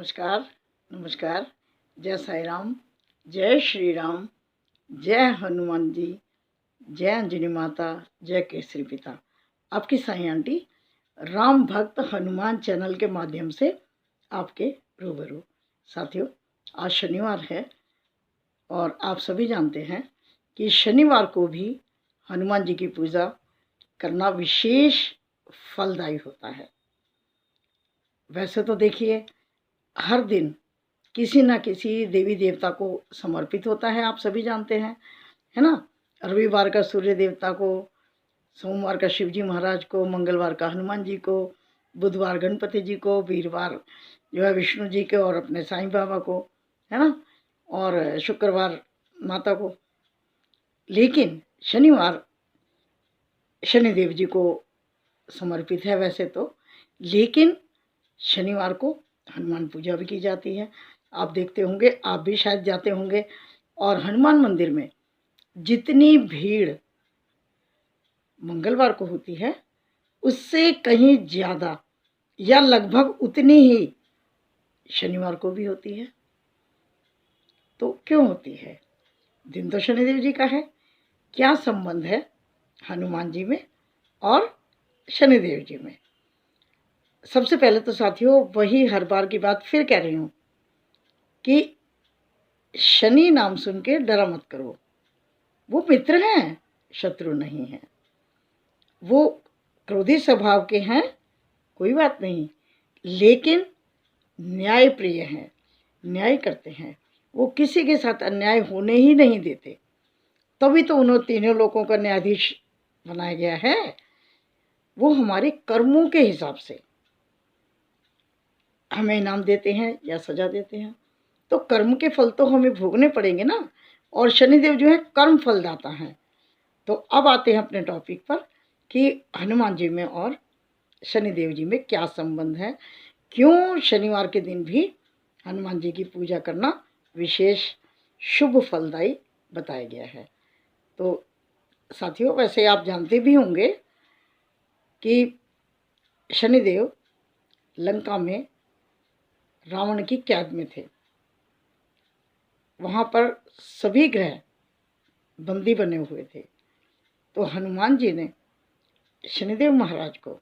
नमस्कार। नमस्कार। जय साई राम, जय श्री राम, जय हनुमान जी, जय अंजनी माता, जय केसरी पिता। आपकी साई आंटी राम भक्त हनुमान चैनल के माध्यम से आपके रूबरू। साथियों, आज शनिवार है और आप सभी जानते हैं कि शनिवार को भी हनुमान जी की पूजा करना विशेष फलदायी होता है। वैसे तो देखिए, हर दिन किसी न किसी देवी देवता को समर्पित होता है, आप सभी जानते हैं, है ना। रविवार का सूर्य देवता को, सोमवार का शिव जी महाराज को, मंगलवार का हनुमान जी को, बुधवार गणपति जी को, वीरवार जो है विष्णु जी के और अपने साईं बाबा को, है ना, और शुक्रवार माता को। लेकिन शनिवार शनिदेव जी को समर्पित है वैसे तो, लेकिन शनिवार को हनुमान पूजा भी की जाती है। आप देखते होंगे, आप भी शायद जाते होंगे, और हनुमान मंदिर में जितनी भीड़ मंगलवार को होती है उससे कहीं ज़्यादा या लगभग उतनी ही शनिवार को भी होती है। तो क्यों होती है? दिन तो शनिदेव जी का है, क्या संबंध है हनुमान जी में और शनिदेव जी में? सबसे पहले तो साथियों, वही हर बार की बात फिर कह रही हूँ कि शनि नाम सुन के डरा मत करो। वो मित्र हैं, शत्रु नहीं हैं। वो क्रोधी स्वभाव के हैं, कोई बात नहीं, लेकिन न्याय प्रिय हैं, न्याय करते हैं। वो किसी के साथ अन्याय होने ही नहीं देते, तभी तो उन्होंने तीनों लोगों का न्यायाधीश बनाया गया है। वो हमारे कर्मों के हिसाब से हमें इनाम देते हैं या सजा देते हैं, तो कर्म के फल तो हमें भोगने पड़ेंगे ना। और शनिदेव जो है कर्म फलदाता हैं। तो अब आते हैं अपने टॉपिक पर कि हनुमान जी में और शनिदेव जी में क्या संबंध है, क्यों शनिवार के दिन भी हनुमान जी की पूजा करना विशेष शुभ फलदायी बताया गया है। तो साथियों, वैसे आप जानते भी होंगे कि शनिदेव लंका में रावण की कैद में थे। वहाँ पर सभी ग्रह बंदी बने हुए थे। तो हनुमान जी ने शनिदेव महाराज को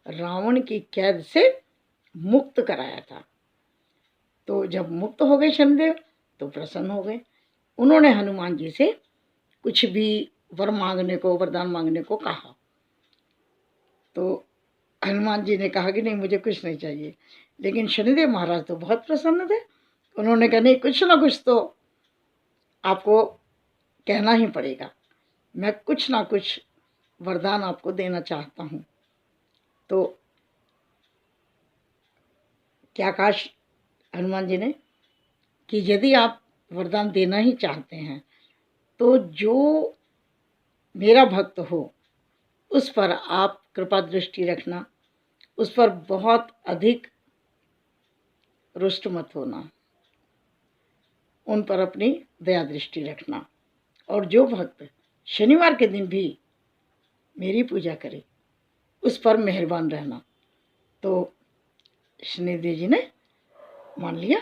रावण की कैद से मुक्त कराया था। तो जब मुक्त हो गए शनिदेव तो प्रसन्न हो गए। उन्होंने हनुमान जी से कुछ भी वर मांगने को, वरदान मांगने को कहा। तो हनुमान जी ने कहा कि नहीं, मुझे कुछ नहीं चाहिए। लेकिन शनिदेव महाराज तो बहुत प्रसन्न थे। उन्होंने कहा नहीं, कुछ ना कुछ तो आपको कहना ही पड़ेगा, मैं कुछ ना कुछ वरदान आपको देना चाहता हूँ। तो क्या कहा हनुमान जी ने कि यदि आप वरदान देना ही चाहते हैं तो जो मेरा भक्त हो उस पर आप कृपा दृष्टि रखना, उस पर बहुत अधिक रुष्ट मत होना, उन पर अपनी दया दृष्टि रखना। और जो भक्त शनिवार के दिन भी मेरी पूजा करे उस पर मेहरबान रहना। तो शनिदेव जी ने मान लिया।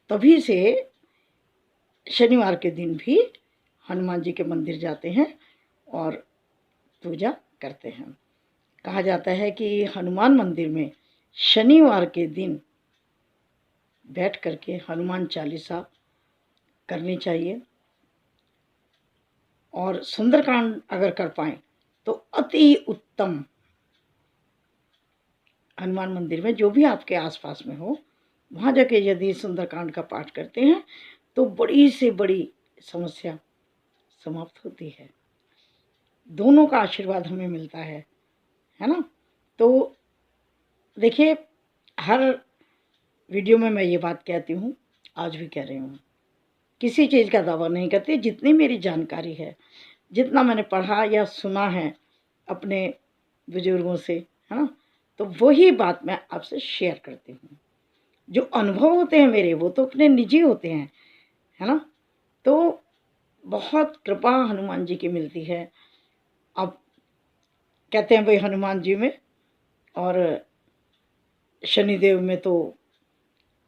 तभी से शनिवार के दिन भी हनुमान जी के मंदिर जाते हैं और पूजा करते हैं। कहा जाता है कि हनुमान मंदिर में शनिवार के दिन बैठ करके हनुमान चालीसा करनी चाहिए, और सुंदरकांड अगर कर पाएँ तो अति उत्तम। हनुमान मंदिर में जो भी आपके आसपास में हो, वहाँ जाके यदि सुंदरकांड का पाठ करते हैं तो बड़ी से बड़ी समस्या समाप्त होती है। दोनों का आशीर्वाद हमें मिलता है ना। तो देखिए, हर वीडियो में मैं ये बात कहती हूँ, आज भी कह रही हूँ, किसी चीज़ का दावा नहीं करती। जितनी मेरी जानकारी है, जितना मैंने पढ़ा या सुना है अपने बुजुर्गों से, है ना, तो वही बात मैं आपसे शेयर करती हूँ। जो अनुभव होते हैं मेरे, वो तो अपने निजी होते हैं, है ना। तो बहुत कृपा हनुमान जी की मिलती है। अब कहते हैं भाई हनुमान जी में और शनिदेव में तो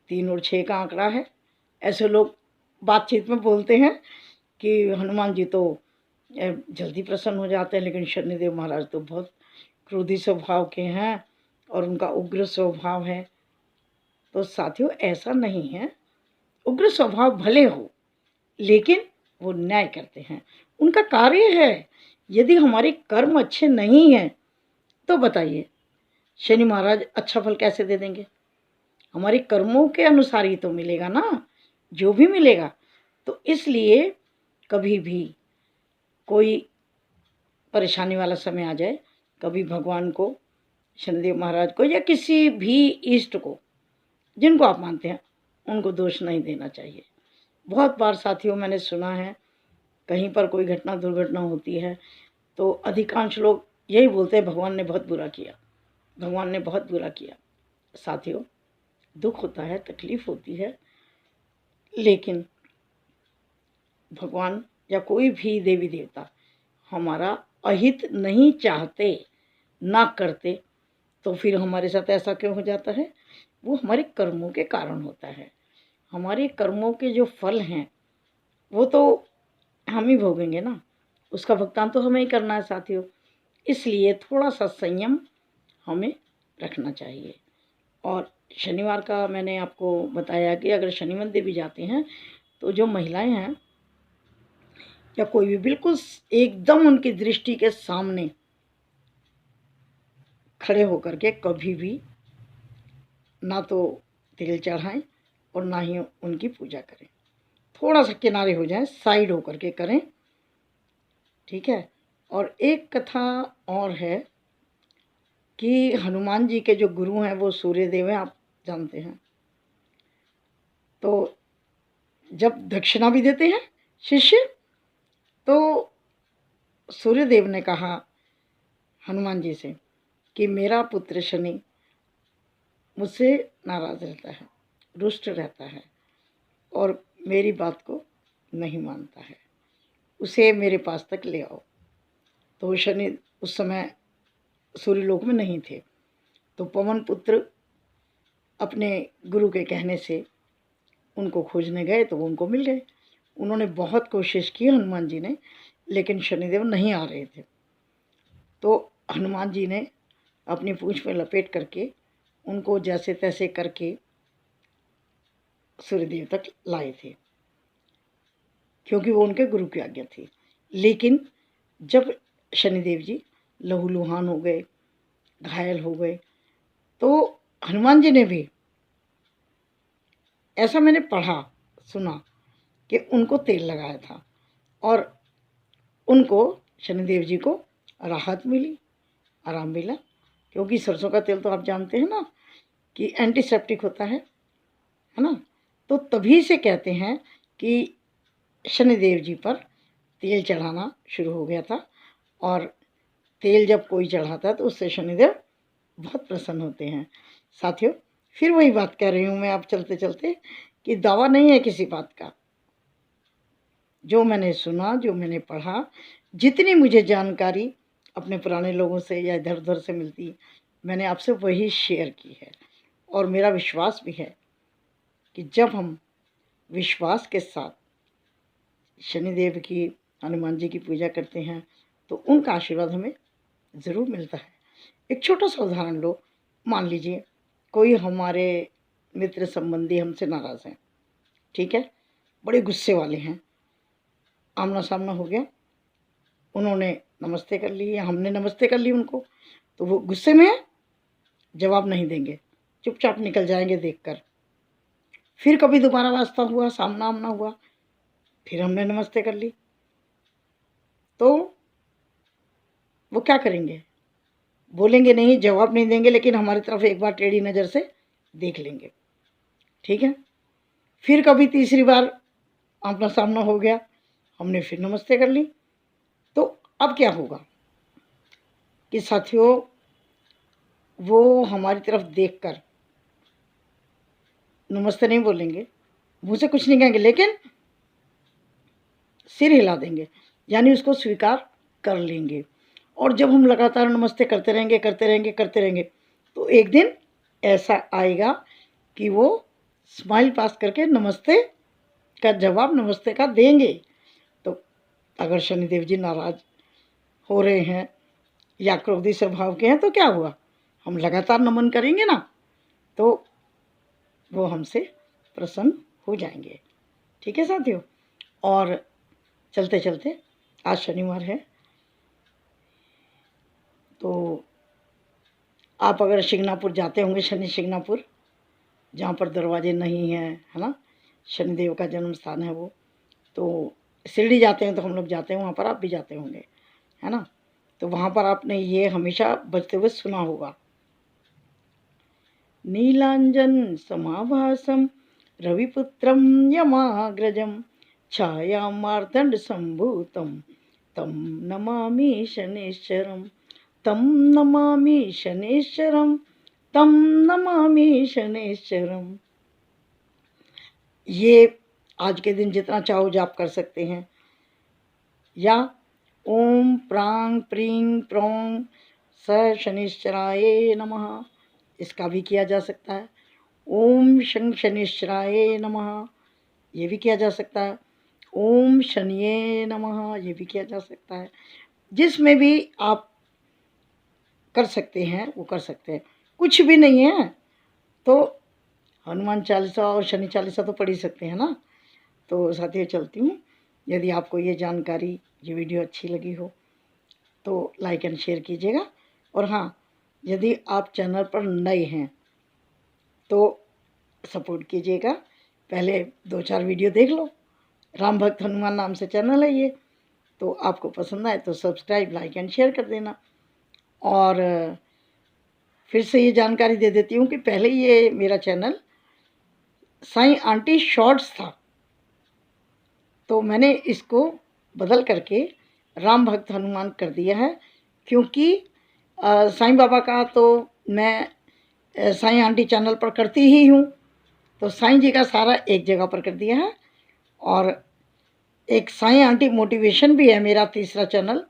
3 और 6 का आंकड़ा है। ऐसे लोग बातचीत में बोलते हैं कि हनुमान जी तो जल्दी प्रसन्न हो जाते हैं, लेकिन शनिदेव महाराज तो बहुत क्रोधी स्वभाव के हैं और उनका उग्र स्वभाव है। तो साथियों, ऐसा नहीं है। उग्र स्वभाव भले हो, लेकिन वो न्याय करते हैं, उनका कार्य है। यदि हमारे कर्म अच्छे नहीं हैं तो बताइए शनि महाराज अच्छा फल कैसे दे देंगे? हमारे कर्मों के अनुसार ही तो मिलेगा ना, जो भी मिलेगा। तो इसलिए कभी भी कोई परेशानी वाला समय आ जाए, कभी भगवान को, शनिदेव महाराज को या किसी भी इष्ट को, जिनको आप मानते हैं, उनको दोष नहीं देना चाहिए। बहुत बार साथियों मैंने सुना है, कहीं पर कोई घटना दुर्घटना होती है तो अधिकांश लोग यही बोलते हैं भगवान ने बहुत बुरा किया, भगवान ने बहुत बुरा किया। साथियों, दुख होता है, तकलीफ होती है, लेकिन भगवान या कोई भी देवी देवता हमारा अहित नहीं चाहते, ना करते, तो फिर हमारे साथ ऐसा क्यों हो जाता है? वो हमारे कर्मों के कारण होता है। हमारे कर्मों के जो फल हैं वो तो हम ही भोगेंगे ना, उसका भुगतान तो हमें ही करना है साथियों। इसलिए थोड़ा सा संयम हमें रखना चाहिए। और शनिवार का मैंने आपको बताया कि अगर शनि मंदिर भी जाते हैं तो जो महिलाएं हैं या कोई भी, बिल्कुल एकदम उनकी दृष्टि के सामने खड़े होकर के कभी भी ना तो तिल चढ़ाएं और ना ही उनकी पूजा करें। थोड़ा सा किनारे हो जाएं, साइड होकर के करें, ठीक है। और एक कथा और है कि हनुमान जी के जो गुरु हैं वो सूर्यदेव हैं, आप जानते हैं। तो जब दक्षिणा भी देते हैं शिष्य, तो सूर्यदेव ने कहा हनुमान जी से कि मेरा पुत्र शनि मुझसे नाराज़ रहता है, रुष्ट रहता है और मेरी बात को नहीं मानता है, उसे मेरे पास तक ले आओ। तो शनि उस समय सूर्यलोक में नहीं थे, तो पवन पुत्र अपने गुरु के कहने से उनको खोजने गए तो वो उनको मिल गए। उन्होंने बहुत कोशिश की हनुमान जी ने, लेकिन शनिदेव नहीं आ रहे थे। तो हनुमान जी ने अपनी पूंछ में लपेट करके उनको जैसे तैसे करके सूर्यदेव तक लाए थे, क्योंकि वो उनके गुरु की आज्ञा थी। लेकिन जब शनिदेव जी लहूलुहान हो गए, घायल हो गए, तो हनुमान जी ने भी, ऐसा मैंने पढ़ा सुना, कि उनको तेल लगाया था और उनको, शनिदेव जी को राहत मिली, आराम मिला। क्योंकि सरसों का तेल तो आप जानते हैं ना कि एंटीसेप्टिक होता है ना। तो तभी से कहते हैं कि शनिदेव जी पर तेल चढ़ाना शुरू हो गया था, और तेल जब कोई चढ़ाता है तो उससे शनिदेव बहुत प्रसन्न होते हैं। साथियों, फिर वही बात कह रही हूँ मैं अब चलते चलते, कि दावा नहीं है किसी बात का। जो मैंने सुना, जो मैंने पढ़ा, जितनी मुझे जानकारी अपने पुराने लोगों से या इधर उधर से मिलती, मैंने आपसे वही शेयर की है। और मेरा विश्वास भी है कि जब हम विश्वास के साथ शनिदेव की, हनुमान जी की पूजा करते हैं तो उनका आशीर्वाद हमें ज़रूर मिलता है। एक छोटा सा उदाहरण लो, मान लीजिए कोई हमारे मित्र संबंधी हमसे नाराज़ हैं, ठीक है, बड़े गुस्से वाले हैं, आमना सामना हो गया, उन्होंने नमस्ते कर ली या हमने नमस्ते कर ली उनको, तो वो गुस्से में है, जवाब नहीं देंगे, चुपचाप निकल जाएंगे देखकर। फिर कभी दोबारा वास्ता हुआ, सामना आमना हुआ, फिर हमने नमस्ते कर ली, तो वो क्या करेंगे? बोलेंगे नहीं, जवाब नहीं देंगे, लेकिन हमारी तरफ एक बार टेढ़ी नज़र से देख लेंगे, ठीक है। फिर कभी तीसरी बार आमना सामना हो गया, हमने फिर नमस्ते कर ली। तो अब क्या होगा कि साथियों, वो हमारी तरफ देखकर नमस्ते नहीं बोलेंगे, मुँह से कुछ नहीं कहेंगे, लेकिन सिर हिला देंगे, यानी उसको स्वीकार कर लेंगे। और जब हम लगातार नमस्ते करते रहेंगे करते रहेंगे करते रहेंगे, तो एक दिन ऐसा आएगा कि वो स्माइल पास करके नमस्ते का जवाब नमस्ते का देंगे। तो अगर शनिदेव जी नाराज हो रहे हैं या क्रोधी स्वभाव के हैं तो क्या हुआ, हम लगातार नमन करेंगे ना, तो वो हमसे प्रसन्न हो जाएंगे। ठीक है साथियों। और चलते चलते आज शनिवार है, तो आप अगर शिंगणापुर जाते होंगे, शनि शिंगणापुर, जहाँ पर दरवाजे नहीं हैं, है ना, शनिदेव का जन्म स्थान है वो, तो शिरडी जाते हैं तो हम लोग जाते हैं वहाँ पर, आप भी जाते होंगे, है ना। तो वहाँ पर आपने ये हमेशा बजते हुए सुना होगा, नीलांजन समाभासम रविपुत्रम यमाग्रजम छाया मार्तंड संभूतम तम नमामि शनेश्वरम, तम नमामि शनेश्वरम, तम नमामि शनेश्वरम। ये आज के दिन जितना चाहो जाप कर सकते हैं, या ओम प्रांग प्रीं प्रों स शनिश्चराय नमः, इसका भी किया जा सकता है। ओम शं शनिश्चराय नमः, ये भी किया जा सकता है। ओम शनिये नमः, ये भी किया जा सकता है। जिसमें भी आप कर सकते हैं वो कर सकते हैं। कुछ भी नहीं है तो हनुमान चालीसा और शनि चालीसा तो पढ़ ही सकते हैं ना। तो साथियों चलती हूँ। यदि आपको ये जानकारी, ये वीडियो अच्छी लगी हो तो लाइक एंड शेयर कीजिएगा। और हाँ, यदि आप चैनल पर नए हैं तो सपोर्ट कीजिएगा। पहले 2-4 वीडियो देख लो। राम भक्त हनुमान नाम से चैनल है ये, तो आपको पसंद आए तो सब्सक्राइब, लाइक एंड शेयर कर देना। और फिर से ये जानकारी दे देती हूँ कि पहले ये मेरा चैनल साईं आंटी शॉर्ट्स था, तो मैंने इसको बदल करके राम भक्त हनुमान कर दिया है, क्योंकि साईं बाबा का तो मैं साईं आंटी चैनल पर करती ही हूँ, तो साईं जी का सारा एक जगह पर कर दिया है। और एक साईं आंटी मोटिवेशन भी है मेरा तीसरा चैनल,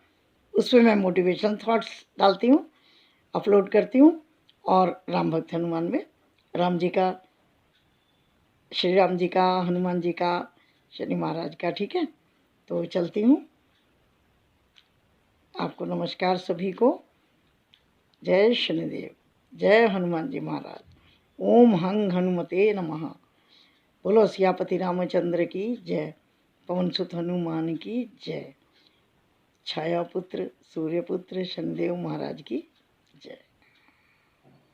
उसमें मैं मोटिवेशन थॉट्स डालती हूँ, अपलोड करती हूँ। और राम भक्त हनुमान में राम जी का, श्री राम जी का, हनुमान जी का, शनि महाराज का। ठीक है, तो चलती हूँ। आपको नमस्कार सभी को। जय शनिदेव, जय हनुमान जी महाराज। ओम हंग हनुमते नमः। बोलो सियापति रामचंद्र की जय, पवन सुत हनुमान की जय, छायापुत्र सूर्यपुत्र शनिदेव महाराज की